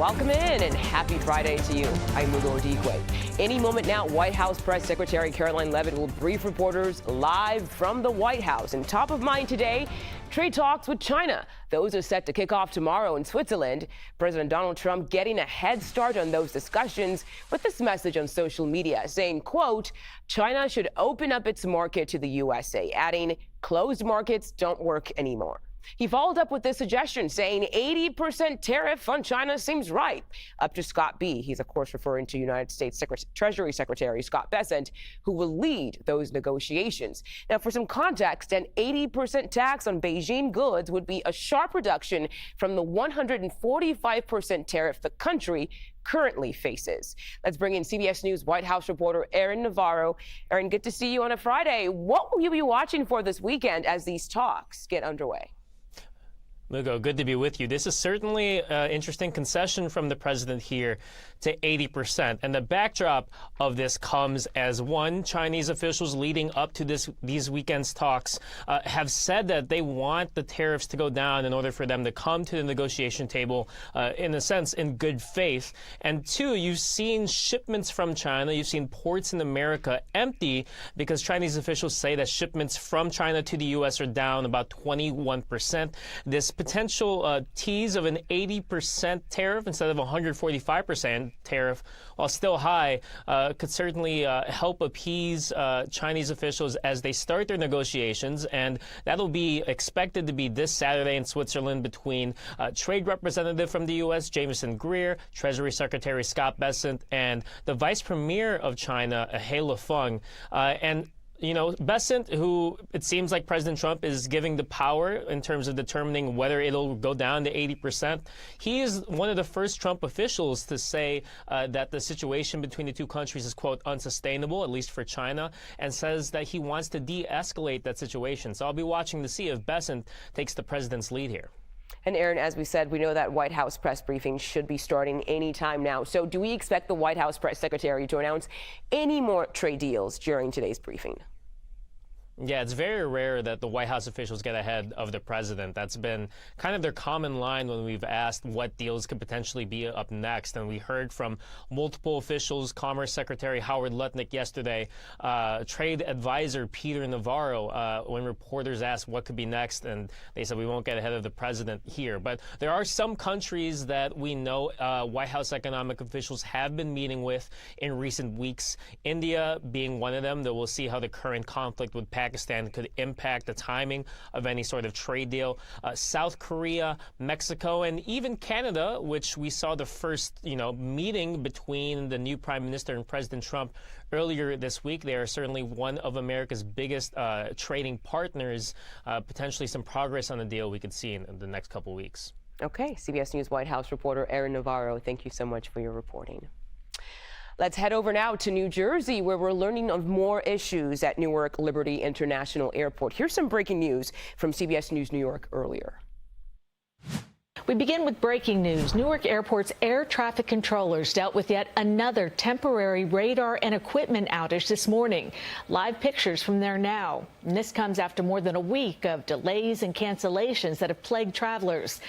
Welcome in and happy Friday to you. I'm Mugo Odigwe. Any moment now, White House Press Secretary Caroline Leavitt will brief reporters live from the White House. And top of mind today, trade talks with China. Those are set to kick off tomorrow in Switzerland. President Donald Trump getting a head start on those discussions with this message on social media saying, quote, China should open up its market to the USA, adding closed markets don't work anymore. He followed up with this suggestion, saying 80% tariff on China seems right. Up to Scott B. He's, of course, referring to United States Treasury Secretary Scott Bessent, who will lead those negotiations. Now, for some context, an 80% tax on Beijing goods would be a sharp reduction from the 145% tariff the country currently faces. Let's bring in CBS News White House reporter Aaron Navarro. Aaron, good to see you on a Friday. What will you be watching for this weekend as these talks get underway? Mugo, good to be with you. This is certainly an interesting concession from the president here to 80%. And the backdrop of this comes as one, Chinese officials leading up to these weekend's talks have said that they want the tariffs to go down in order for them to come to the negotiation table, in a sense, in good faith. And two, you've seen shipments from China, you've seen ports in America empty because Chinese officials say that shipments from China to the U.S. are down about 21%. This potential tease of an 80% tariff instead of 145% tariff, while still high, could certainly help appease Chinese officials as they start their negotiations. And that'll be expected to be this Saturday in Switzerland between Trade Representative from the U.S., Jamieson Greer, Treasury Secretary Scott Bessent, and the Vice Premier of China, He Lifeng. You know, Bessent, who it seems like President Trump is giving the power in terms of determining whether it'll go down to 80%. He is one of the first Trump officials to say that the situation between the two countries is, quote, unsustainable, at least for China, and says that he wants to de-escalate that situation. So I'll be watching to see if Bessent takes the president's lead here. And Aaron, as we said, we know that White House press briefing should be starting any time now. So do we expect the White House press secretary to announce any more trade deals during today's briefing? Yeah, it's very rare that the White House officials get ahead of the president. That's been kind of their common line when we've asked what deals could potentially be up next. And we heard from multiple officials, Commerce Secretary Howard Lutnick yesterday, Trade Advisor Peter Navarro, when reporters asked what could be next, and they said we won't get ahead of the president here. But there are some countries that we know White House economic officials have been meeting with in recent weeks, India being one of them, that we'll see how the current conflict with Pakistan could impact the timing of any sort of trade deal. South Korea, Mexico, and even Canada, which we saw the first, meeting between the new Prime Minister and President Trump earlier this week. They are certainly one of America's biggest trading partners. Potentially some progress on the deal we could see in the next couple weeks. Okay, CBS News White House reporter Aaron Navarro, thank you so much for your reporting. Let's head over now to New Jersey, where we're learning of more issues at Newark Liberty International Airport. Here's some breaking news from CBS News New York earlier. We begin with breaking news. Newark Airport's air traffic controllers dealt with yet another temporary radar and equipment outage this morning. Live pictures from there now. And this comes after more than a week of delays and cancellations that have plagued travelers.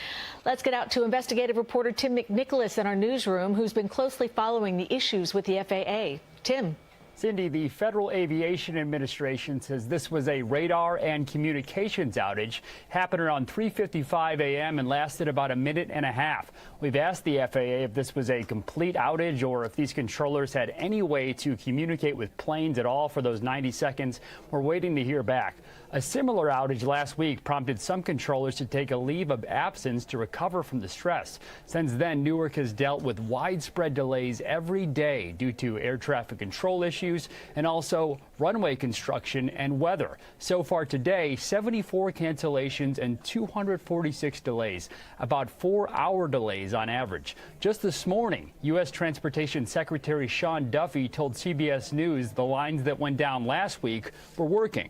Let's get out to investigative reporter Tim McNicholas in our newsroom, who's been closely following the issues with the FAA. Tim. Cindy, the Federal Aviation Administration says this was a radar and communications outage. Happened around 3:55 a.m. and lasted about a minute and a half. We've asked the FAA if this was a complete outage or if these controllers had any way to communicate with planes at all for those 90 seconds. We're waiting to hear back. A similar outage last week prompted some controllers to take a leave of absence to recover from the stress. Since then, Newark has dealt with widespread delays every day due to air traffic control issues and also runway construction and weather. So far today, 74 cancellations and 246 delays, about 4-hour delays on average. Just this morning, U.S. Transportation Secretary Sean Duffy told CBS News the lines that went down last week were working.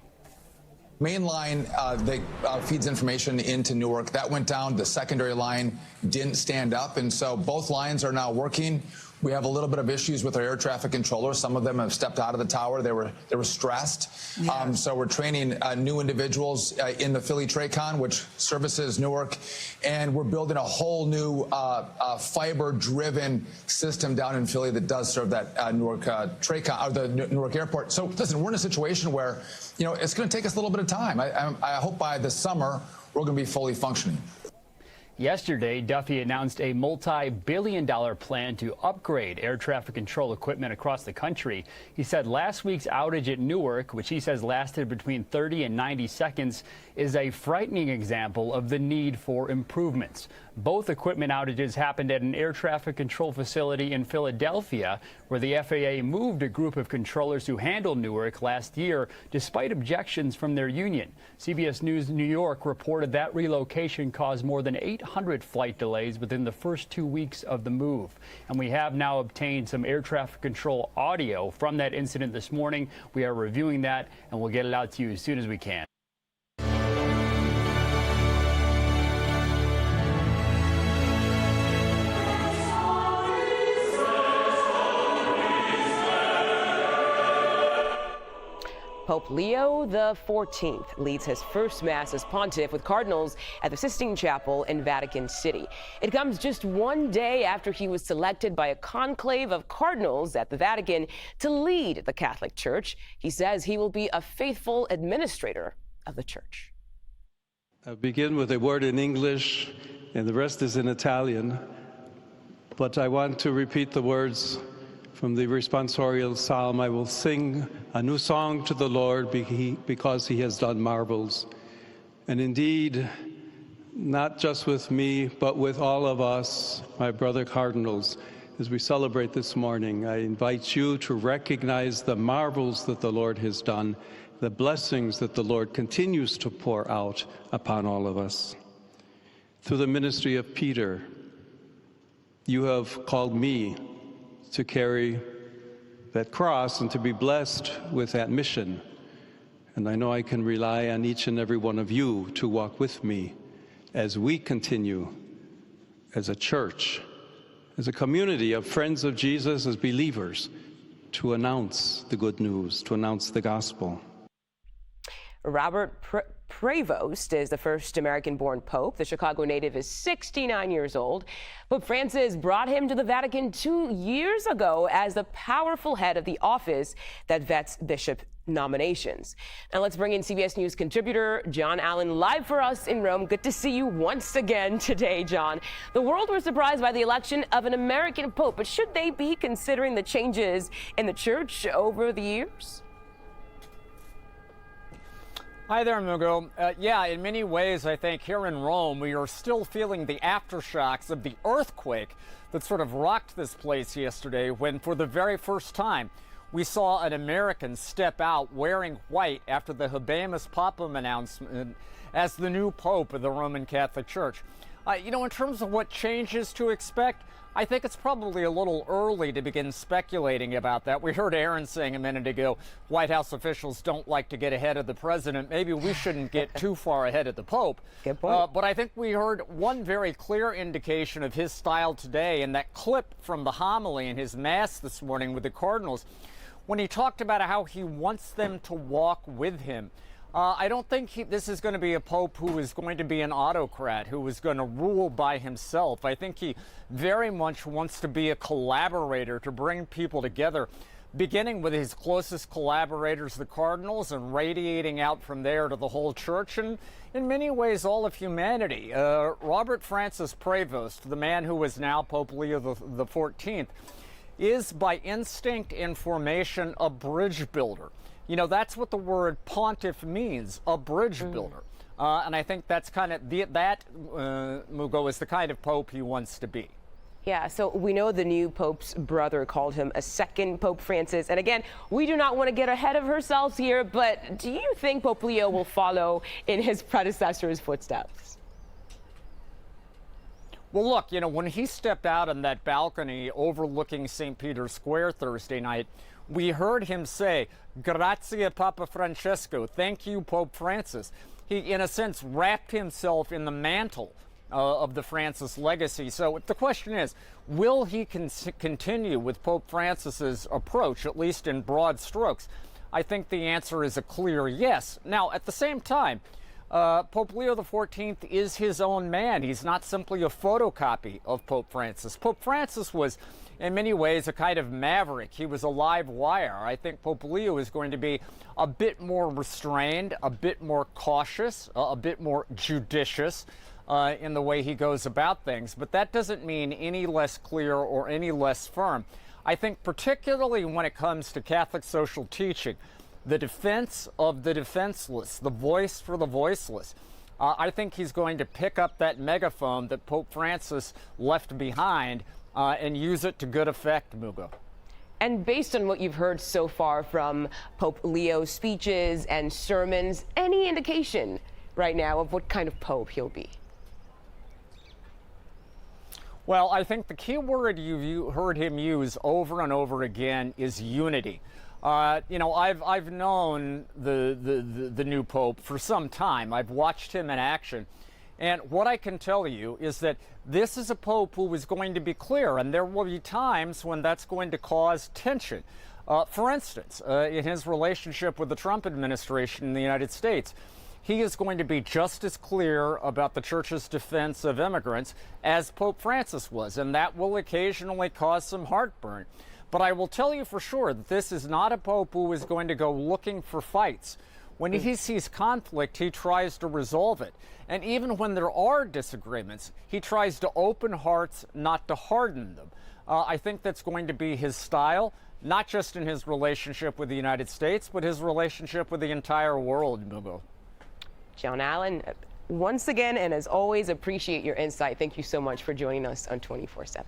Main line that feeds information into Newark, that went down. The secondary line didn't stand up, and so both lines are now working. We have a little bit of issues with our air traffic controllers. Some of them have stepped out of the tower. They were stressed. Yeah. So we're training new individuals in the Philly TRACON, which services Newark, and we're building a whole new fiber-driven system down in Philly that does serve that Newark TRACON, or the Newark Airport. So listen, we're in a situation where, you know, it's going to take us a little bit of time. I hope by the summer we're going to be fully functioning. Yesterday, Duffy announced a multi-billion-dollar plan to upgrade air traffic control equipment across the country. He said last week's outage at Newark, which he says lasted between 30 and 90 seconds, is a frightening example of the need for improvements. Both equipment outages happened at an air traffic control facility in Philadelphia, where the FAA moved a group of controllers who handled Newark last year, despite objections from their union. CBS News New York reported that relocation caused more than 800 flight delays within the first 2 weeks of the move. And we have now obtained some air traffic control audio from that incident this morning. We are reviewing that, and we'll get it out to you as soon as we can. Pope Leo XIV leads his first Mass as pontiff with cardinals at the Sistine Chapel in Vatican City. It comes just one day after he was selected by a conclave of cardinals at the Vatican to lead the Catholic Church. He says he will be a faithful administrator of the Church. I'll begin with a word in English, and the rest is in Italian. But I want to repeat the words from the responsorial psalm. I will sing a new song to the Lord because he has done marvels. And indeed, not just with me, but with all of us, my brother cardinals, as we celebrate this morning, I invite you to recognize the marvels that the Lord has done, the blessings that the Lord continues to pour out upon all of us. Through the ministry of Peter, you have called me to carry that cross and to be blessed with that mission. And I know I can rely on each and every one of you to walk with me as we continue as a church, as a community of friends of Jesus, as believers, to announce the good news, to announce the gospel. Robert Prevost is the first American-born pope. The Chicago native is 69 years old. Pope Francis brought him to the Vatican 2 years ago as the powerful head of the office that vets bishop nominations. Now let's bring in CBS News contributor John Allen live for us in Rome. Good to see you once again today, John. The world was surprised by the election of an American pope, but should they be considering the changes in the church over the years? Hi there, Mugo. Yeah, in many ways, I think here in Rome, we are still feeling the aftershocks of the earthquake that sort of rocked this place yesterday when, for the very first time, we saw an American step out wearing white after the Habemus Papam announcement as the new pope of the Roman Catholic Church. You know, in terms of what changes to expect, I think it's probably a little early to begin speculating about that. We heard Aaron saying a minute ago, White House officials don't like to get ahead of the president. Maybe we shouldn't get too far ahead of the Pope. Good point. But I think we heard one very clear indication of his style today in that clip from the homily in his Mass this morning with the Cardinals, when he talked about how he wants them to walk with him. I don't think this is going to be a pope who is going to be an autocrat, who is going to rule by himself. I think he very much wants to be a collaborator, to bring people together, beginning with his closest collaborators, the cardinals, and radiating out from there to the whole church and, in many ways, all of humanity. Robert Francis Prevost, the man who is now Pope Leo XIV, is by instinct and formation a bridge builder. You know, that's what the word pontiff means, a bridge builder. And I think that's kind of, Mugo, is the kind of pope he wants to be. Yeah, so we know the new pope's brother called him a second Pope Francis. And again, we do not want to get ahead of ourselves here, but do you think Pope Leo will follow in his predecessor's footsteps? Well, look, you know, when he stepped out on that balcony overlooking St. Peter's Square Thursday night, we heard him say, "Grazie, Papa Francesco," thank you, Pope Francis. He, in a sense, wrapped himself in the mantle of the Francis legacy. So the question is, will he continue with Pope Francis's approach, at least in broad strokes? I think the answer is a clear yes. Now, at the same time, Pope Leo XIV is his own man. He's not simply a photocopy of Pope Francis. Pope Francis was, in many ways, a kind of maverick. He was a live wire. I think Pope Leo is going to be a bit more restrained, a bit more cautious, a bit more judicious in the way he goes about things. But that doesn't mean any less clear or any less firm. I think particularly when it comes to Catholic social teaching, the defense of the defenseless, the voice for the voiceless. I think he's going to pick up that megaphone that Pope Francis left behind and use it to good effect, Mugo. And based on what you've heard so far from Pope Leo's speeches and sermons, any indication right now of what kind of pope he'll be? Well, I think the key word you've heard him use over and over again is unity. You know, I've known the new pope for some time. I've watched him in action. And what I can tell you is that this is a pope who is going to be clear, and there will be times when that's going to cause tension. For instance, in his relationship with the Trump administration in the United States, he is going to be just as clear about the church's defense of immigrants as Pope Francis was, and that will occasionally cause some heartburn. But I will tell you for sure that this is not a pope who is going to go looking for fights. When he sees conflict, he tries to resolve it. And even when there are disagreements, he tries to open hearts, not to harden them. I think that's going to be his style, not just in his relationship with the United States, but his relationship with the entire world, Mugo. John Allen, once again, and as always, appreciate your insight. Thank you so much for joining us on 24/7.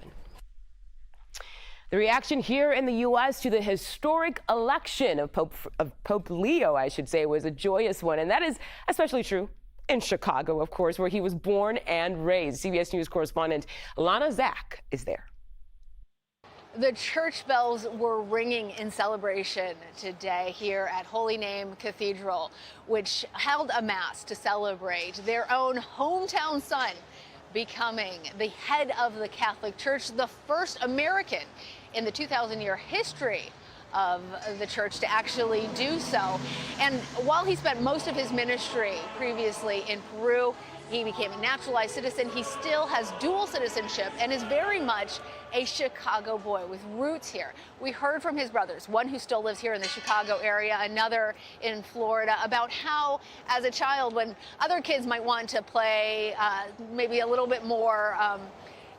The reaction here in the U.S. to the historic election of Pope Leo, I should say, was a joyous one. And that is especially true in Chicago, of course, where he was born and raised. CBS News correspondent Lana Zach is there. The church bells were ringing in celebration today here at Holy Name Cathedral, which held a mass to celebrate their own hometown son becoming the head of the Catholic Church, the first American in the 2,000-year history of the church to actually do so. And while he spent most of his ministry previously in Peru, he became a naturalized citizen. He still has dual citizenship and is very much a Chicago boy with roots here. We heard from his brothers, one who still lives here in the Chicago area, another in Florida, about how, as a child, when other kids might want to play maybe a little bit more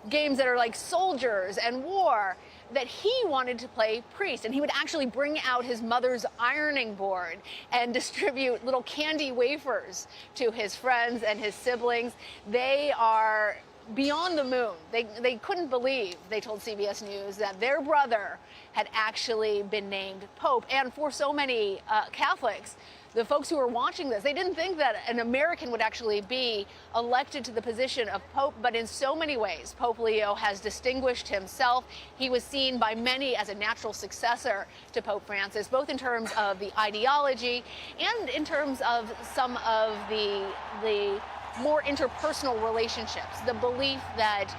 games that are like soldiers and war, that he wanted to play priest, and he would actually bring out his mother's ironing board and distribute little candy wafers to his friends and his siblings. They are beyond the moon. They couldn't believe, they told CBS News, that their brother had actually been named Pope. And for so many Catholics, the folks who were watching this, they didn't think that an American would actually be elected to the position of Pope, but in so many ways, Pope Leo has distinguished himself. He was seen by many as a natural successor to Pope Francis, both in terms of the ideology and in terms of some of the more interpersonal relationships, the belief that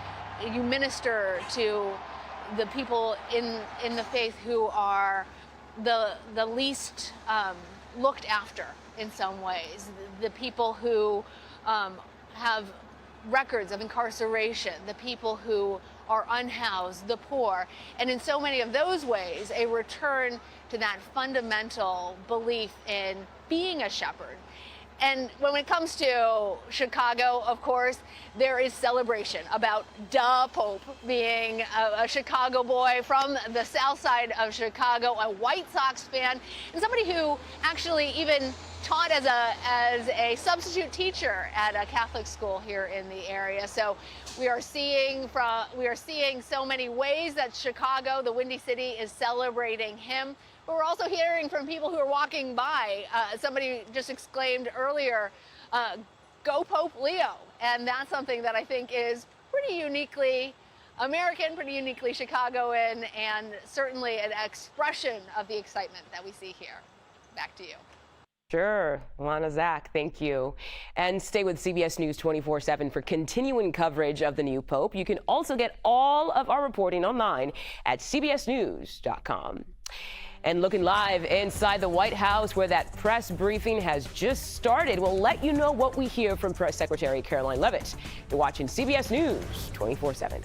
you minister to the people in the faith who are the least looked after in some ways, the people who have records of incarceration, the people who are unhoused, the poor, and in so many of those ways, a return to that fundamental belief in being a shepherd. And when it comes to Chicago, of course, there is celebration about the Pope being a Chicago boy from the south side of Chicago, a White Sox fan, and somebody who actually even taught as a substitute teacher at a Catholic school here in the area. So we are seeing so many ways that Chicago, the Windy City, is celebrating him. But we're also hearing from people who are walking by. Somebody just exclaimed earlier, "Go Pope Leo," and that's something that I think is pretty uniquely American, pretty uniquely Chicagoan, and certainly an expression of the excitement that we see here. Back to you. Sure. Lana Zach, thank you. And stay with CBS News 24/7 for continuing coverage of the new pope. You can also get all of our reporting online at cbsnews.com. And looking live inside the White House, where that press briefing has just started, we'll let you know what we hear from Press Secretary Caroline Leavitt. You're watching CBS News 24/7.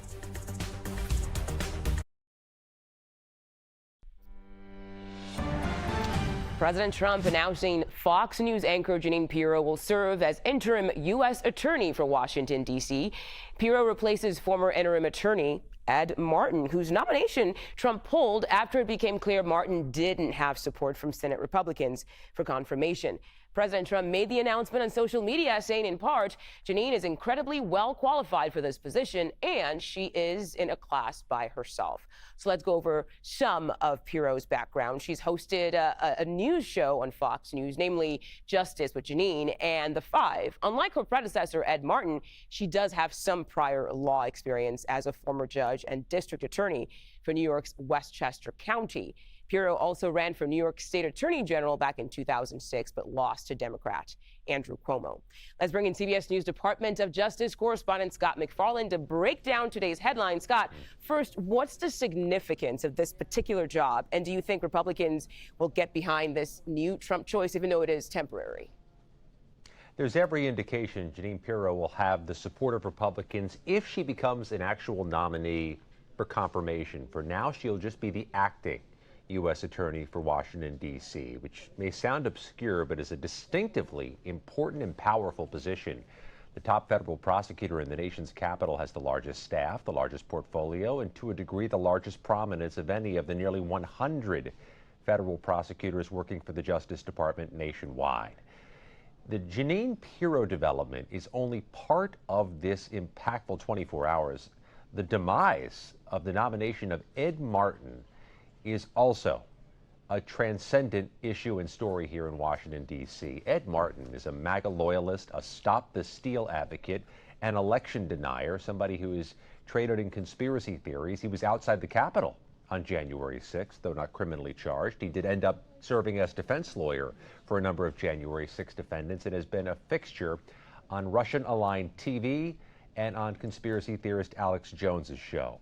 President Trump announcing Fox News anchor Jeanine Pirro will serve as interim U.S. attorney for Washington, D.C. Pirro replaces former interim attorney Ed Martin, whose nomination Trump pulled after it became clear Martin didn't have support from Senate Republicans for confirmation. President Trump made the announcement on social media, saying in part, Jeanine is incredibly well qualified for this position, and she is in a class by herself. So let's go over some of Pirro's background. She's hosted a news show on Fox News, namely Justice with Jeanine and The Five. Unlike her predecessor, Ed Martin, she does have some prior law experience as a former judge and district attorney for New York's Westchester County. Pirro also ran for New York State Attorney General back in 2006, but lost to Democrat Andrew Cuomo. Let's bring in CBS News Department of Justice correspondent Scott McFarland to break down today's headlines. Scott, first, what's the significance of this particular job? And do you think Republicans will get behind this new Trump choice, even though it is temporary? There's every indication Jeanine Pirro will have the support of Republicans if she becomes an actual nominee for confirmation. For now, she'll just be the acting U.S. Attorney for Washington, D.C., which may sound obscure, but is a distinctively important and powerful position. The top federal prosecutor in the nation's capital has the largest staff, the largest portfolio, and to a degree, the largest prominence of any of the nearly 100 federal prosecutors working for the Justice Department nationwide. The Jeanine Pirro development is only part of this impactful 24 hours. The demise of the nomination of Ed Martin is also a transcendent issue and story here in Washington, D.C. Ed Martin is a MAGA loyalist, a Stop the Steal advocate, an election denier, somebody who is traded in conspiracy theories. He was outside the Capitol on January 6th, though not criminally charged. He did end up serving as defense lawyer for a number of January 6 defendants and has been a fixture on Russian-aligned TV and on conspiracy theorist Alex Jones's show.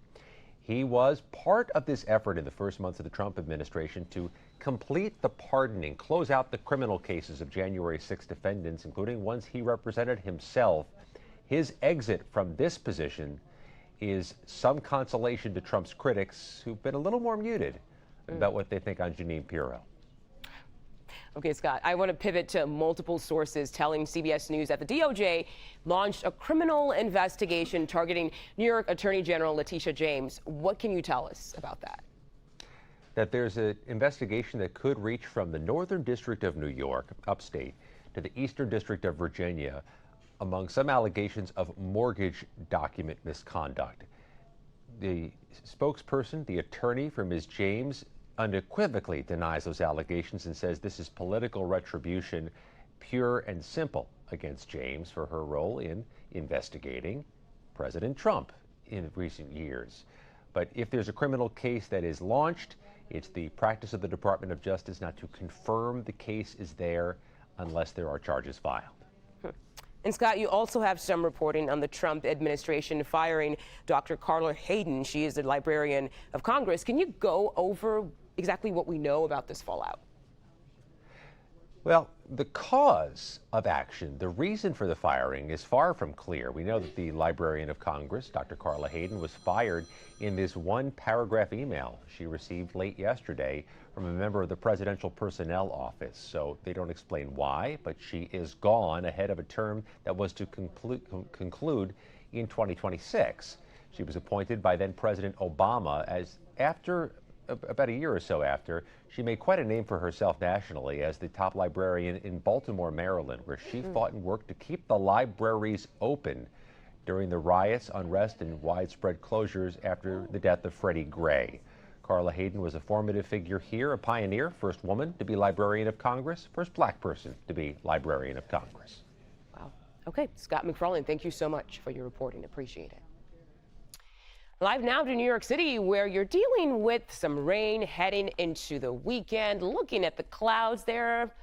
He was part of this effort in the first months of the Trump administration to complete the pardoning, close out the criminal cases of January 6 defendants, including ones he represented himself. His exit from this position is some consolation to Trump's critics, who've been a little more muted about what they think on Jeanine Pirro. Okay, Scott, I want to pivot to multiple sources telling CBS News that the DOJ launched a criminal investigation targeting New York Attorney General Letitia James. What can you tell us about that? That there's an investigation that could reach from the Northern District of New York, upstate, to the Eastern District of Virginia, among some allegations of mortgage document misconduct. The spokesperson, the attorney for Ms. James, unequivocally denies those allegations and says this is political retribution, pure and simple, against James for her role in investigating President Trump in recent years. But if there's a criminal case that is launched, it's the practice of the Department of Justice not to confirm the case is there unless there are charges filed. And Scott, you also have some reporting on the Trump administration firing Dr. Carla Hayden. She is the Librarian of Congress. Can you go over exactly what we know about this fallout? Well, the cause of action, the reason for the firing, is far from clear. We know that the Librarian of Congress, Dr. Carla Hayden, was fired in this one-paragraph email she received late yesterday from a member of the Presidential Personnel Office. So they don't explain why, but she is gone ahead of a term that was to conclude in 2026. She was appointed by then-President Obama about a year or so after, she made quite a name for herself nationally as the top librarian in Baltimore, Maryland, where she fought and worked to keep the libraries open during the riots, unrest, and widespread closures after the death of Freddie Gray. Carla Hayden was a formative figure here, a pioneer, first woman to be Librarian of Congress, first black person to be Librarian of Congress. Wow. Okay, Scott McFarland, thank you so much for your reporting. Appreciate it. Live now to New York City, where you're dealing with some rain heading into the weekend. Looking at the clouds there,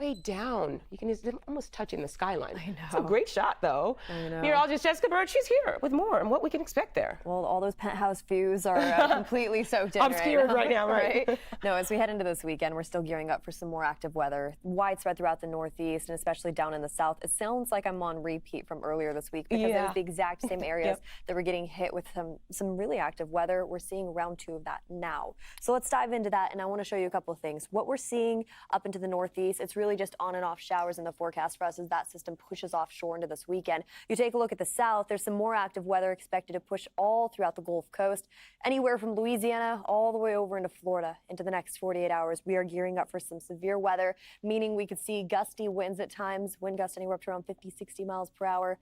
way down. You can see them almost touching the skyline. I know. It's a great shot, though. I know. Meteorologist Jessica Bird, she's here with more and what we can expect there. Well, all those penthouse views are completely soaked in. I'm scared right now, right? No, as we head into this weekend, we're still gearing up for some more active weather, widespread throughout the Northeast and especially down in the South. It sounds like I'm on repeat from earlier this week because it was the exact same areas that were getting hit with some really active weather. We're seeing round 2 of that now. So let's dive into that, and I want to show you a couple of things. What we're seeing up into the Northeast, it's really just on and off showers in the forecast for us as that system pushes offshore into this weekend. You take a look at the South, there's some more active weather expected to push all throughout the Gulf Coast, anywhere from Louisiana all the way over into Florida into the next 48 hours. We are gearing up for some severe weather, meaning we could see gusty winds at times, wind gusts anywhere up to around 50, 60 miles per hour.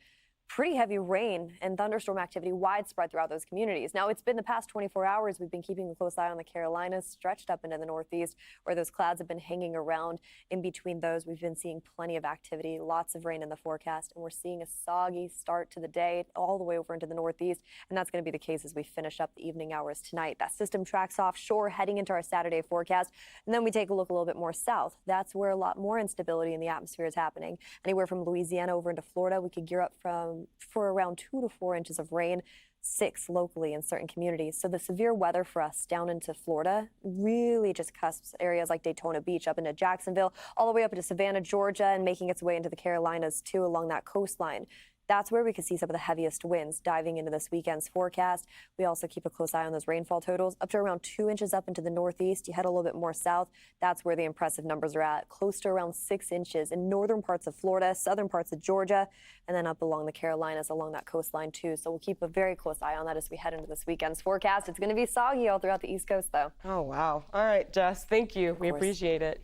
Pretty heavy rain and thunderstorm activity widespread throughout those communities. Now, it's been the past 24 hours. We've been keeping a close eye on the Carolinas, stretched up into the Northeast, where those clouds have been hanging around. In between those, we've been seeing plenty of activity, lots of rain in the forecast, and we're seeing a soggy start to the day all the way over into the Northeast, and that's going to be the case as we finish up the evening hours tonight. That system tracks offshore heading into our Saturday forecast, and then we take a look a little bit more south. That's where a lot more instability in the atmosphere is happening. Anywhere from Louisiana over into Florida, we could gear up for around 2 to 4 inches of rain, 6 locally in certain communities. So the severe weather for us down into Florida really just cusps areas like Daytona Beach up into Jacksonville, all the way up into Savannah, Georgia, and making its way into the Carolinas too along that coastline. That's where we could see some of the heaviest winds diving into this weekend's forecast. We also keep a close eye on those rainfall totals up to around 2 inches up into the Northeast. You head a little bit more south. That's where the impressive numbers are at, close to around 6 inches in northern parts of Florida, southern parts of Georgia, and then up along the Carolinas along that coastline too. So we'll keep a very close eye on that as we head into this weekend's forecast. It's going to be soggy all throughout the East Coast though. Oh, wow. All right, Jess, thank you. We appreciate it.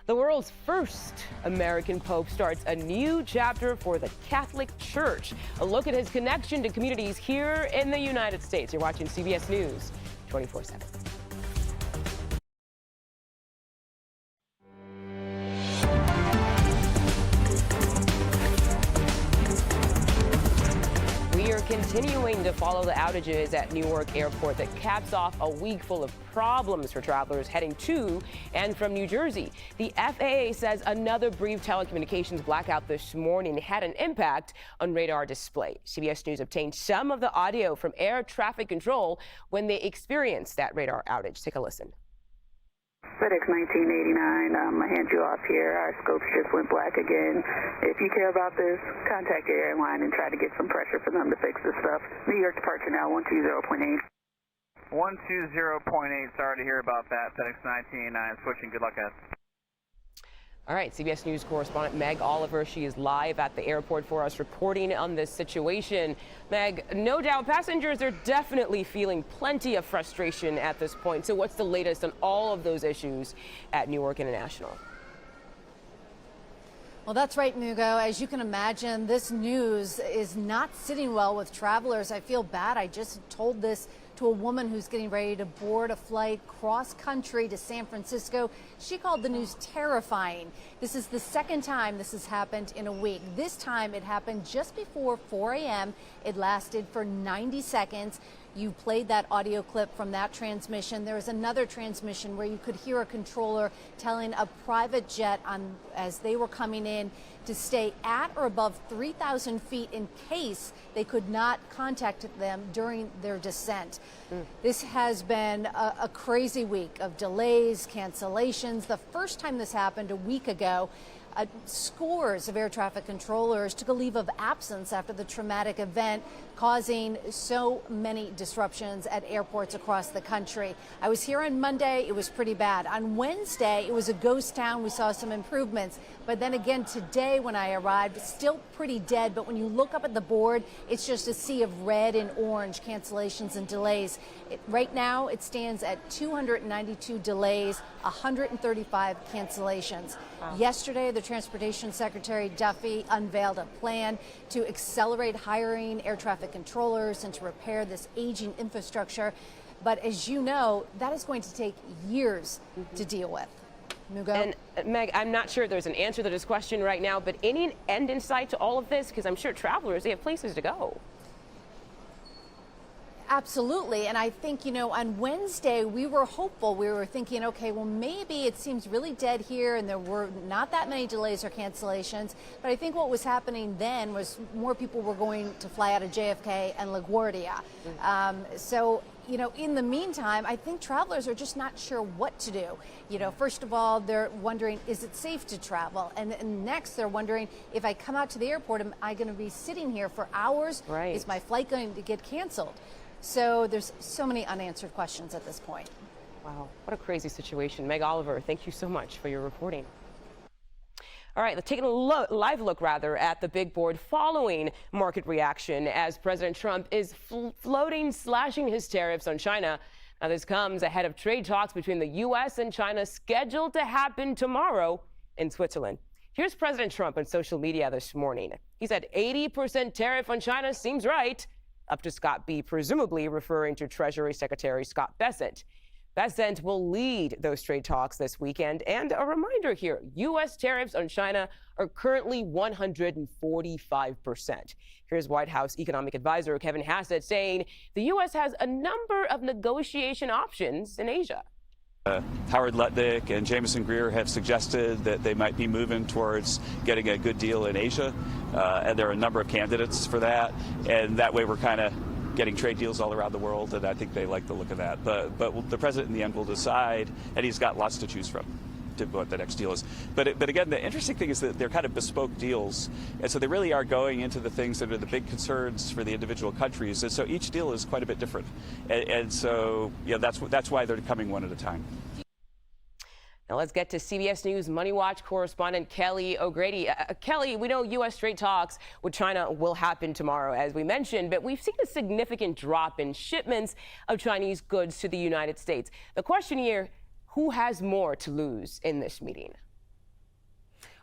The world's first American Pope starts a new chapter for the Catholic Church. A look at his connection to communities here in the United States. You're watching CBS News 24/7. We are continuing to follow the outages at Newark Airport that caps off a week full of problems for travelers heading to and from New Jersey. The FAA says another brief telecommunications blackout this morning had an impact on radar display. CBS News obtained some of the audio from air traffic control when they experienced that radar outage. Take a listen. FedEx 1989, I hand you off here. Our scopes just went black again. If you care about this, contact your airline and try to get some pressure for them to fix this stuff. New York departure now, 120.8. 120.8, sorry to hear about that. FedEx 1989 switching. Good luck, guys. All right, CBS News correspondent Meg Oliver, she is live at the airport for us reporting on this situation. Meg, no doubt passengers are definitely feeling plenty of frustration at this point. So what's the latest on all of those issues at Newark International? Well, that's right, Mugo. As you can imagine, this news is not sitting well with travelers. I feel bad. I just told this to a woman who's getting ready to board a flight cross country to San Francisco. She called the news terrifying. This is the second time this has happened in a week. This time it happened just before 4 a.m. It lasted for 90 seconds. You played that audio clip from that transmission. There was another transmission where you could hear a controller telling a private jet as they were coming in to stay at or above 3,000 feet in case they could not contact them during their descent. This has been a crazy week of delays, cancellations. The first time this happened a week ago, scores of air traffic controllers took a leave of absence after the traumatic event, causing so many disruptions at airports across the country. I was here on Monday. It was pretty bad. On Wednesday, it was a ghost town. We saw some improvements. But then again, today when I arrived, still pretty dead. But when you look up at the board, it's just a sea of red and orange cancellations and delays. Right now, it stands at 292 delays, 135 cancellations. Wow. Yesterday, the Transportation Secretary Duffy unveiled a plan to accelerate hiring air traffic controllers and to repair this aging infrastructure. But as you know, that is going to take years to deal with. Mugo? And Meg, I'm not sure there's an answer to this question right now, but any end in sight to all of this? Because I'm sure travelers, they have places to go. Absolutely. And I think, on Wednesday, we were hopeful. We were thinking, okay, well, maybe it seems really dead here and there were not that many delays or cancellations. But I think what was happening then was more people were going to fly out of JFK and LaGuardia. So, in the meantime, I think travelers are just not sure what to do. First of all, they're wondering, is it safe to travel? And next, they're wondering, if I come out to the airport, am I going to be sitting here for hours? Right. Is my flight going to get canceled? So there's so many unanswered questions at this point. Wow, what a crazy situation. Meg Oliver, thank you so much for your reporting. All right, let's take a live look at the big board following market reaction as President Trump is slashing his tariffs on China. Now, this comes ahead of trade talks between the U.S. and China scheduled to happen tomorrow in Switzerland. Here's President Trump on social media this morning. He said 80% tariff on China seems right. Up to Scott B., presumably referring to Treasury Secretary Scott Bessent. Bessent will lead those trade talks this weekend. And a reminder here, U.S. tariffs on China are currently 145%. Here's White House economic advisor Kevin Hassett saying the U.S. has a number of negotiation options in Asia. Howard Lutnick and Jameson Greer have suggested that they might be moving towards getting a good deal in Asia, and there are a number of candidates for that, and that way we're kind of getting trade deals all around the world, and I think they like the look of that. But the president in the end will decide, and he's got lots to choose from to what the next deal is. But again, the interesting thing is that they're kind of bespoke deals, and so they really are going into the things that are the big concerns for the individual countries, and so each deal is quite a bit different, and so that's why they're coming one at a time. Now let's get to CBS News Money Watch correspondent Kelly O'Grady. Kelly, we know U.S. trade talks with China will happen tomorrow, as we mentioned, but we've seen a significant drop in shipments of Chinese goods to the United States. The question here, who has more to lose in this meeting?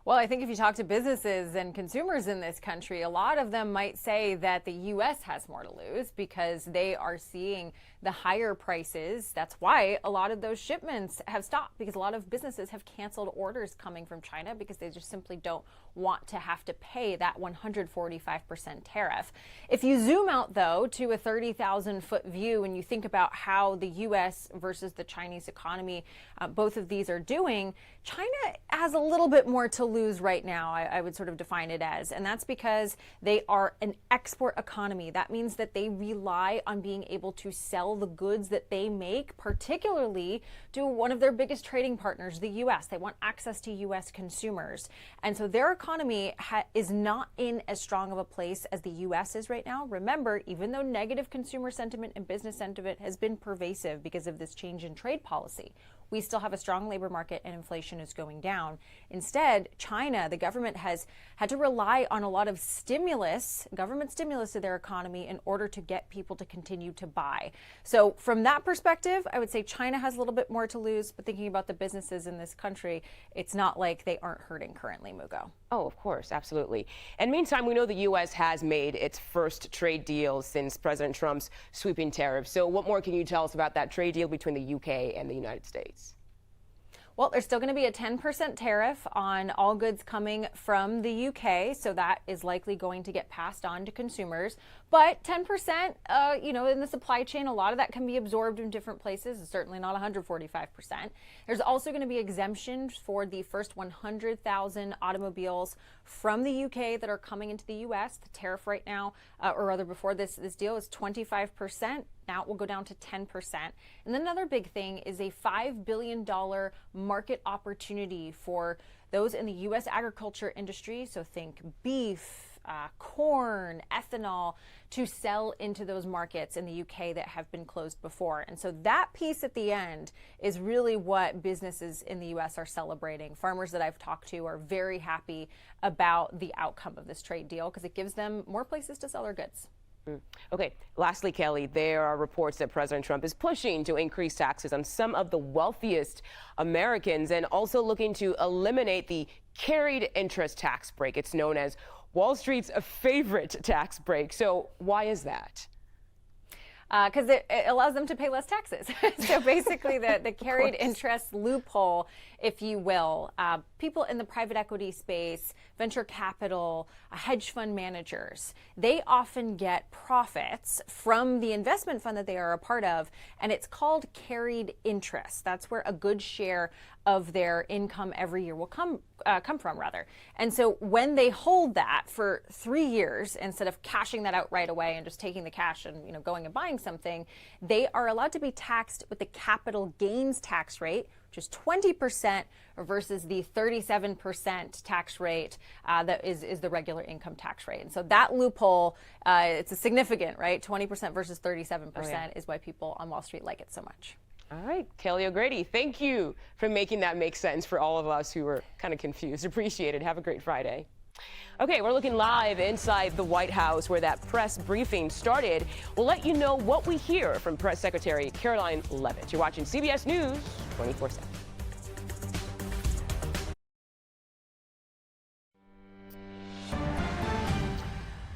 Well, I think if you talk to businesses and consumers in this country, a lot of them might say that the U.S. has more to lose because they are seeing the higher prices. That's why a lot of those shipments have stopped, because a lot of businesses have canceled orders coming from China because they just simply don't want to have to pay that 145% tariff. If you zoom out, though, to a 30,000-foot view and you think about how the U.S. versus the Chinese economy, both of these are doing, China has a little bit more to lose right now, I would sort of define it as, and that's because they are an export economy. That means that they rely on being able to sell the goods that they make, particularly to one of their biggest trading partners, the U.S. They want access to U.S. consumers, and so their economy is not in as strong of a place as the U.S. is right now. Remember, even though negative consumer sentiment and business sentiment has been pervasive because of this change in trade policy, we still have a strong labor market and inflation is going down. Instead, China, the government has had to rely on a lot of stimulus, government stimulus to their economy in order to get people to continue to buy. So from that perspective, I would say China has a little bit more to lose, but thinking about the businesses in this country, it's not like they aren't hurting currently, Mugo. Oh, of course, absolutely. And meantime, we know the U.S. has made its first trade deal since President Trump's sweeping tariffs. So what more can you tell us about that trade deal between the U.K. and the United States? Well, there's still going to be a 10% tariff on all goods coming from the UK, so that is likely going to get passed on to consumers. But 10%, in the supply chain, a lot of that can be absorbed in different places. It's certainly not 145%. There's also going to be exemptions for the first 100,000 automobiles from the UK that are coming into the US. The tariff right now, or rather before this deal, is 25%. Now it will go down to 10%. And then another big thing is a $5 billion market opportunity for those in the U.S. agriculture industry. So think beef, corn, ethanol, to sell into those markets in the UK that have been closed before. And so that piece at the end is really what businesses in the U.S. are celebrating. Farmers that I've talked to are very happy about the outcome of this trade deal because it gives them more places to sell their goods. Okay, lastly, Kelly, there are reports that President Trump is pushing to increase taxes on some of the wealthiest Americans and also looking to eliminate the carried interest tax break. It's known as Wall Street's favorite tax break. So why is that? Because it allows them to pay less taxes. So basically the carried interest loophole, if you will, people in the private equity space, venture capital, hedge fund managers, they often get profits from the investment fund that they are a part of, and it's called carried interest. That's where a good share of their income every year will come from, rather. And so when they hold that for 3 years, instead of cashing that out right away and just taking the cash and going and buying something, they are allowed to be taxed with the capital gains tax rate, which is 20% versus the 37% tax rate that is the regular income tax rate. And so that loophole, it's a significant, right? 20% versus 37% is why people on Wall Street like it so much. All right, Kelly O'Grady, thank you for making that make sense for all of us who were kind of confused. Appreciate it. Have a great Friday. Okay, we're looking live inside the White House where that press briefing started. We'll let you know what we hear from Press Secretary Karoline Leavitt. You're watching CBS News 24/7.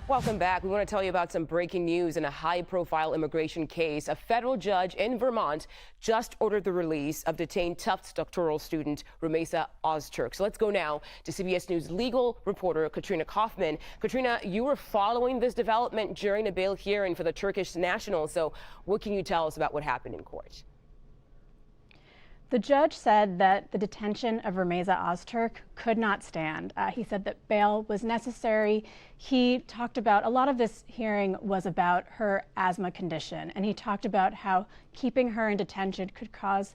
Welcome back. We want to tell you about some breaking news in a high-profile immigration case. A federal judge in Vermont just ordered the release of detained Tufts doctoral student Rümeysa Öztürk. So let's go now to CBS News legal reporter Katrina Kaufman. Katrina, you were following this development during a bail hearing for the Turkish national. So what can you tell us about what happened in court? The judge said that the detention of Rümeysa Öztürk could not stand. He said that bail was necessary. He talked about, a lot of this hearing was about her asthma condition, and he talked about how keeping her in detention could cause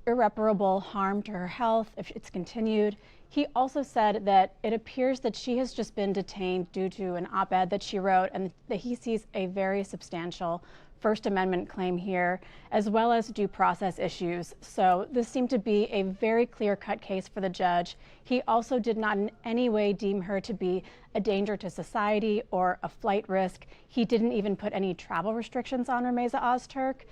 irreparable harm to her health if it's continued. He also said that it appears that she has just been detained due to an op-ed that she wrote, and that he sees a very substantial First Amendment claim here, as well as due process issues. So this seemed to be a very clear-cut case for the judge. He also did not in any way deem her to be a danger to society or a flight risk. He didn't even put any travel restrictions on Rümeysa Öztürk.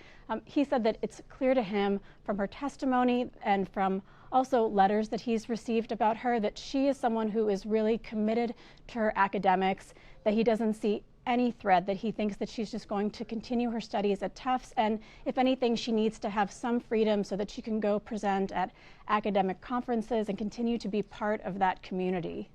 He said that it's clear to him from her testimony and from also letters that he's received about her that she is someone who is really committed to her academics, that he doesn't see any threat, that he thinks that she's just going to continue her studies at Tufts, and if anything, she needs to have some freedom so that she can go present at academic conferences and continue to be part of that community.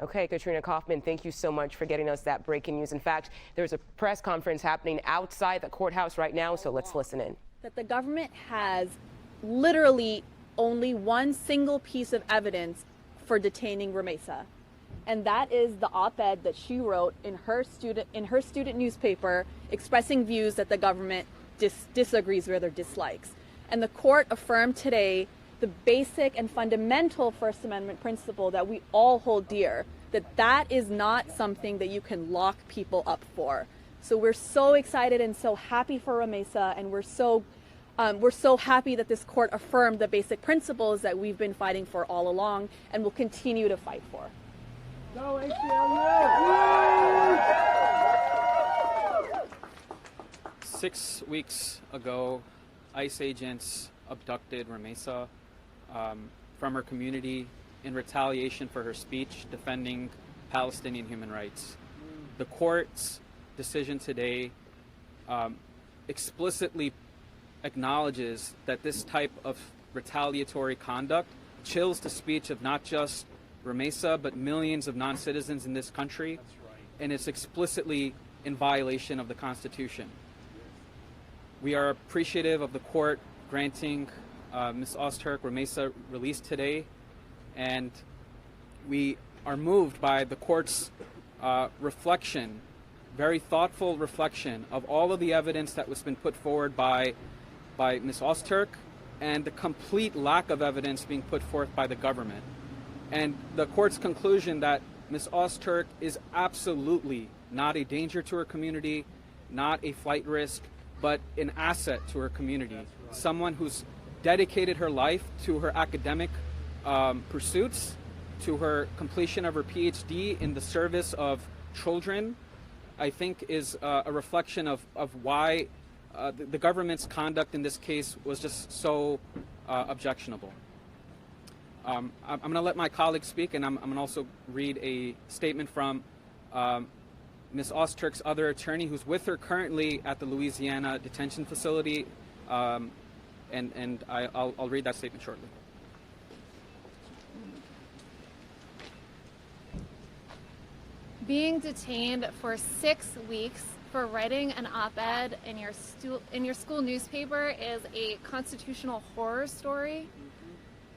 Okay, Katrina Kaufman, thank you so much for getting us that breaking news. In fact, there's a press conference happening outside the courthouse right now, so let's listen in. That the government has literally only one single piece of evidence for detaining Rümeysa, and that is the op-ed that she wrote in her student newspaper expressing views that the government disagrees with or dislikes. And the court affirmed today the basic and fundamental First Amendment principle that we all hold dear, that is not something that you can lock people up for. So we're so excited and so happy for Rümeysa, and we're so happy that this court affirmed the basic principles that we've been fighting for all along and will continue to fight for. Go ACLU! 6 weeks ago, ICE agents abducted Rümeysa from her community in retaliation for her speech defending Palestinian human rights. The court's decision today explicitly acknowledges that this type of retaliatory conduct chills the speech of not just Rümeysa, but millions of non-citizens in this country, and it's explicitly in violation of the Constitution. We are appreciative of the court granting Ms. Öztürk Rümeysa release today, and we are moved by the court's reflection, very thoughtful reflection of all of the evidence that was been put forward by Ms. Öztürk and the complete lack of evidence being put forth by the government. And the court's conclusion that Ms. Öztürk is absolutely not a danger to her community, not a flight risk, but an asset to her community. Someone who's dedicated her life to her academic pursuits, to her completion of her PhD in the service of children, I think is a reflection of why the government's conduct in this case was just so objectionable. I'm going to let my colleagues speak, and I'm going to also read a statement from Ms. Öztürk's other attorney, who's with her currently at the Louisiana detention facility, and I'll read that statement shortly. being detained for 6 weeks for writing an op-ed in your school newspaper is a constitutional horror story.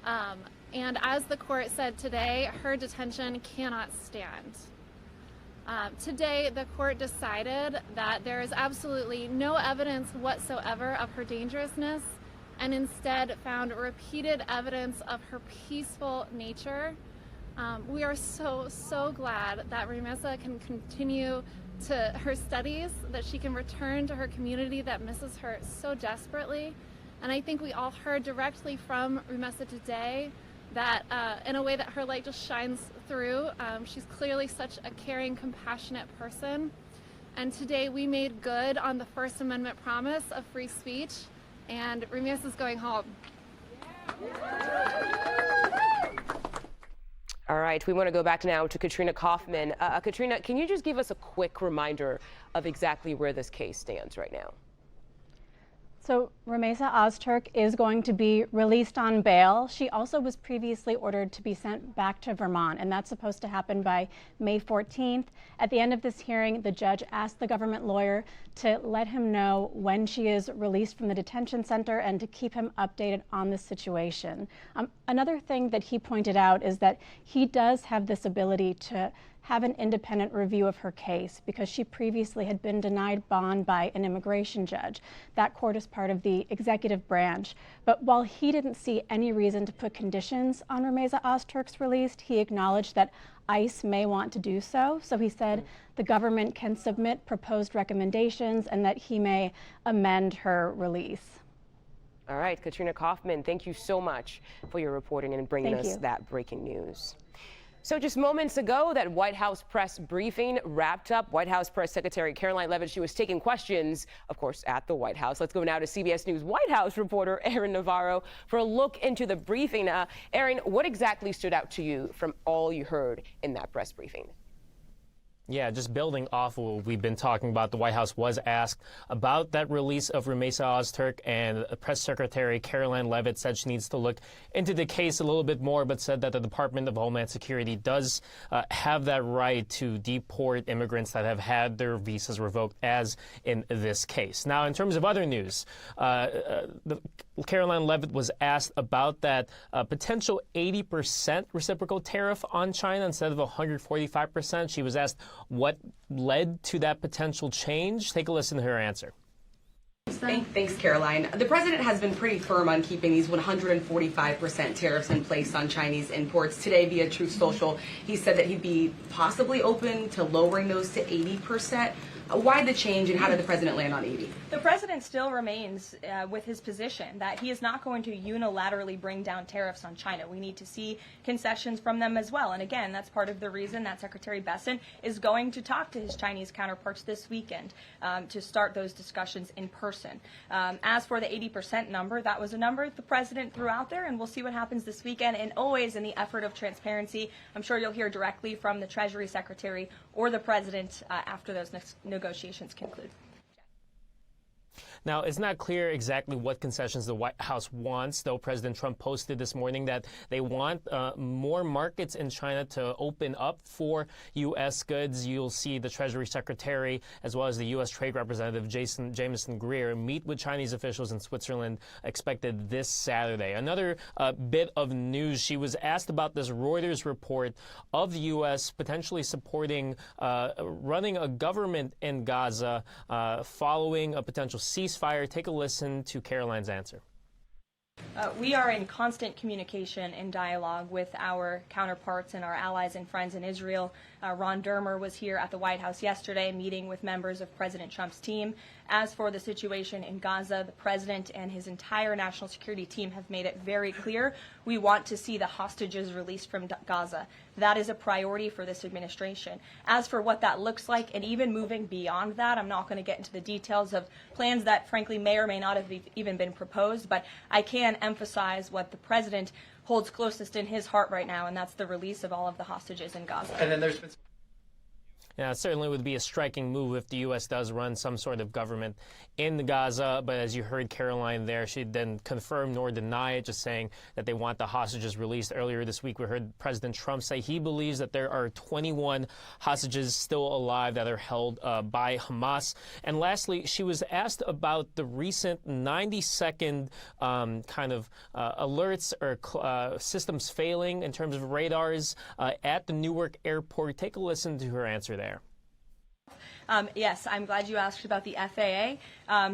And as the court said today, her detention cannot stand. Today, the court decided that there is absolutely no evidence whatsoever of her dangerousness, and instead found repeated evidence of her peaceful nature. We are so glad that Rümeysa can continue to her studies, that she can return to her community that misses her so desperately. And I think we all heard directly from Rümeysa today that in a way that her light just shines through. She's clearly such a caring, compassionate person. And today we made good on the First Amendment promise of free speech, and Rümeysa is going home. All right, we want to go back now to Katrina Kaufman. Katrina, can you just give us a quick reminder of exactly where this case stands right now? So Rümeysa Öztürk is going to be released on bail. She also was previously ordered to be sent back to Vermont, and that's supposed to happen by May 14th. At the end of this hearing, the judge asked the government lawyer to let him know when she is released from the detention center and to keep him updated on the situation. Another thing that he pointed out is that he does have this ability to have an independent review of her case because she previously had been denied bond by an immigration judge. That court is part of the executive branch. But while he didn't see any reason to put conditions on Rümeysa Öztürk's release, he acknowledged that ICE may want to do so. So he said the government can submit proposed recommendations and that he may amend her release. All right, Katrina Kaufman, thank you so much for your reporting and bringing us that breaking news. So just moments ago, that White House press briefing wrapped up. White House Press Secretary Caroline Leavitt, she was taking questions, of course, at the White House. Let's go now to CBS News White House reporter Erin Navarro for a look into the briefing. Erin, what exactly stood out to you from all you heard in that press briefing? Yeah, just building off of what we've been talking about, the White House was asked about that release of Rümeysa Öztürk, and Press Secretary Caroline Leavitt said she needs to look into the case a little bit more, but said that the Department of Homeland Security does have that right to deport immigrants that have had their visas revoked, as in this case. Now, in terms of other news, Caroline Leavitt was asked about that potential 80% reciprocal tariff on China instead of 145%. She was asked what led to that potential change. Take a listen to her answer. Thanks, Caroline. The president has been pretty firm on keeping these 145% tariffs in place on Chinese imports. Today, via Truth Social, he said that he'd be possibly open to lowering those to 80%. Why the change, and how did the president land on 80? The president still remains with his position that he is not going to unilaterally bring down tariffs on China. We need to see concessions from them as well. And again, that's part of the reason that Secretary Besson is going to talk to his Chinese counterparts this weekend to start those discussions in person. As for the 80% number, that was a number the president threw out there, and we'll see what happens this weekend. And always in the effort of transparency, I'm sure you'll hear directly from the Treasury Secretary or the president after those negotiations conclude. Now, it's not clear exactly what concessions the White House wants, though President Trump posted this morning that they want more markets in China to open up for U.S. goods. You'll see the Treasury Secretary as well as the U.S. Trade Representative Jameson Greer meet with Chinese officials in Switzerland expected this Saturday. Another bit of news, she was asked about this Reuters report of the U.S. potentially supporting running a government in Gaza following a potential ceasefire. Take a listen to Caroline's answer. We are in constant communication and dialogue with our counterparts and our allies and friends in Israel. Ron Dermer was here at the White House yesterday meeting with members of President Trump's team. As for the situation in Gaza, the president and his entire national security team have made it very clear we want to see the hostages released from Gaza. That is a priority for this administration. As for what that looks like, and even moving beyond that, I'm not going to get into the details of plans that frankly may or may not have even been proposed, but I can emphasize what the president holds closest in his heart right now, and that's the release of all of the hostages in Gaza. And then there's been Yeah, it certainly would be a striking move if the U.S. does run some sort of government in Gaza. But as you heard Caroline there, she didn't confirm nor deny it, just saying that they want the hostages released. Earlier this week, we heard President Trump say he believes that there are 21 hostages still alive that are held by Hamas. And lastly, she was asked about the recent 90-second alerts or systems failing in terms of radars at the Newark Airport. Take a listen to her answer there. Yes, I'm glad you asked about the FAA.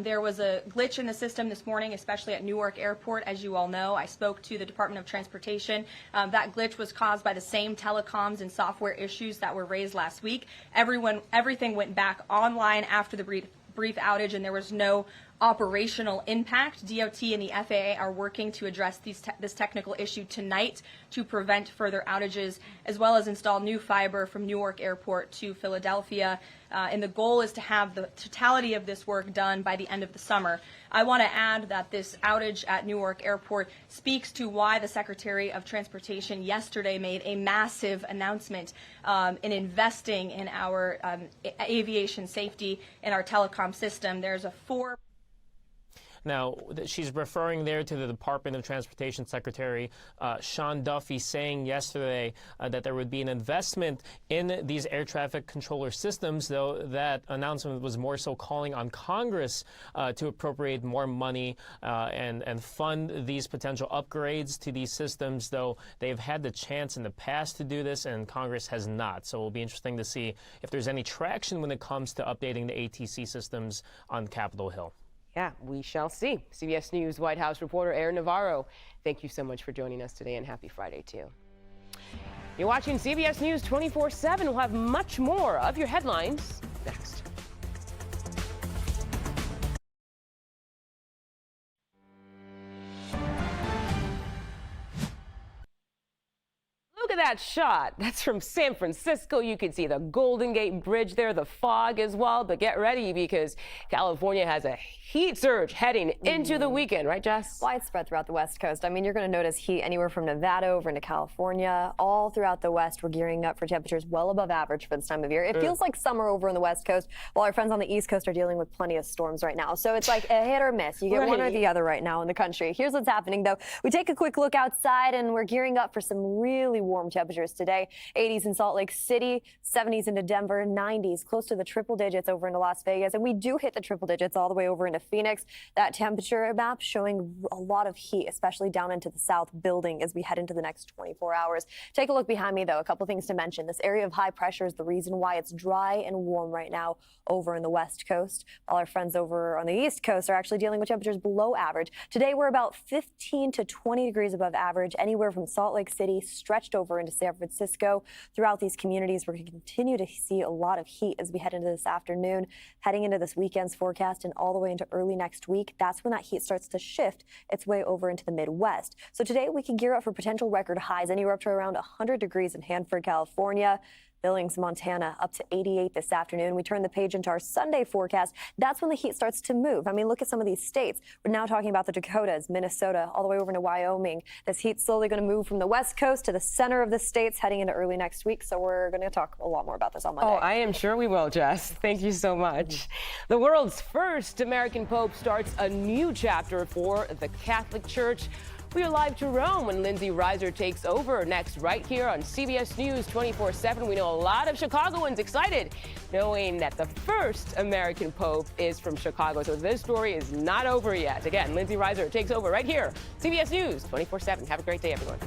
There was a glitch in the system this morning, especially at Newark Airport. As you all know, I spoke to the Department of Transportation. That glitch was caused by the same telecoms and software issues that were raised last week. Everything went back online after the brief outage, and there was no operational impact. DOT and the FAA are working to address this technical issue tonight to prevent further outages, as well as install new fiber from Newark Airport to Philadelphia. And the goal is to have the totality of this work done by the end of the summer. I want to add that this outage at Newark Airport speaks to why the Secretary of Transportation yesterday made a massive announcement in investing in our aviation safety and our telecom system. There's a Now, she's referring there to the Department of Transportation Secretary Sean Duffy saying yesterday that there would be an investment in these air traffic controller systems, though that announcement was more so calling on Congress to appropriate more money and fund these potential upgrades to these systems, though they've had the chance in the past to do this and Congress has not. So it will be interesting to see if there's any traction when it comes to updating the ATC systems on Capitol Hill. Yeah, we shall see. CBS News White House reporter Aaron Navarro, thank you so much for joining us today, and happy Friday to you. You're watching CBS News 24/7. We'll have much more of your headlines next. Look at that shot. That's from San Francisco. You can see the Golden Gate Bridge there, the fog as well. But get ready because California has a heat surge heading into the weekend, right, Jess? Widespread throughout the West Coast. I mean, you're going to notice heat anywhere from Nevada over into California. All throughout the West, we're gearing up for temperatures well above average for this time of year. It feels like summer over on the West Coast, while our friends on the East Coast are dealing with plenty of storms right now. So it's like a hit or miss. You get one or the other right now in the country. Here's what's happening, though. We take a quick look outside, and we're gearing up for some really warm temperatures today. 80s in Salt Lake City, 70s into Denver, 90s close to the triple digits over into Las Vegas. And we do hit the triple digits all the way over into Phoenix. That temperature map showing a lot of heat, especially down into the south building as we head into the next 24 hours. Take a look behind me, though. A couple things to mention. This area of high pressure is the reason why it's dry and warm right now over in the West Coast, while our friends over on the East Coast are actually dealing with temperatures below average. Today, we're about 15 to 20 degrees above average, anywhere from Salt Lake City stretched over into San Francisco. Throughout these communities, we're going to continue to see a lot of heat as we head into this afternoon, heading into this weekend's forecast and all the way into early next week. That's when that heat starts to shift its way over into the Midwest. So today we can gear up for potential record highs anywhere up to around 100 degrees in Hanford, California. Billings, Montana, up to 88 this afternoon. We turn the page into our Sunday forecast. That's when the heat starts to move. I mean, look at some of these states. We're now talking about the Dakotas, Minnesota, all the way over into Wyoming. This heat's slowly going to move from the West Coast to the center of the states heading into early next week. So we're going to talk a lot more about this on Monday. Oh, I am sure we will, Jess. Thank you so much. The world's first American Pope starts a new chapter for the Catholic Church. We are live to Rome when Lindsay Reiser takes over next right here on CBS News 24/7. We know a lot of Chicagoans excited knowing that the first American Pope is from Chicago. So this story is not over yet. Again, Lindsay Reiser takes over right here. CBS News 24/7. Have a great day, everyone.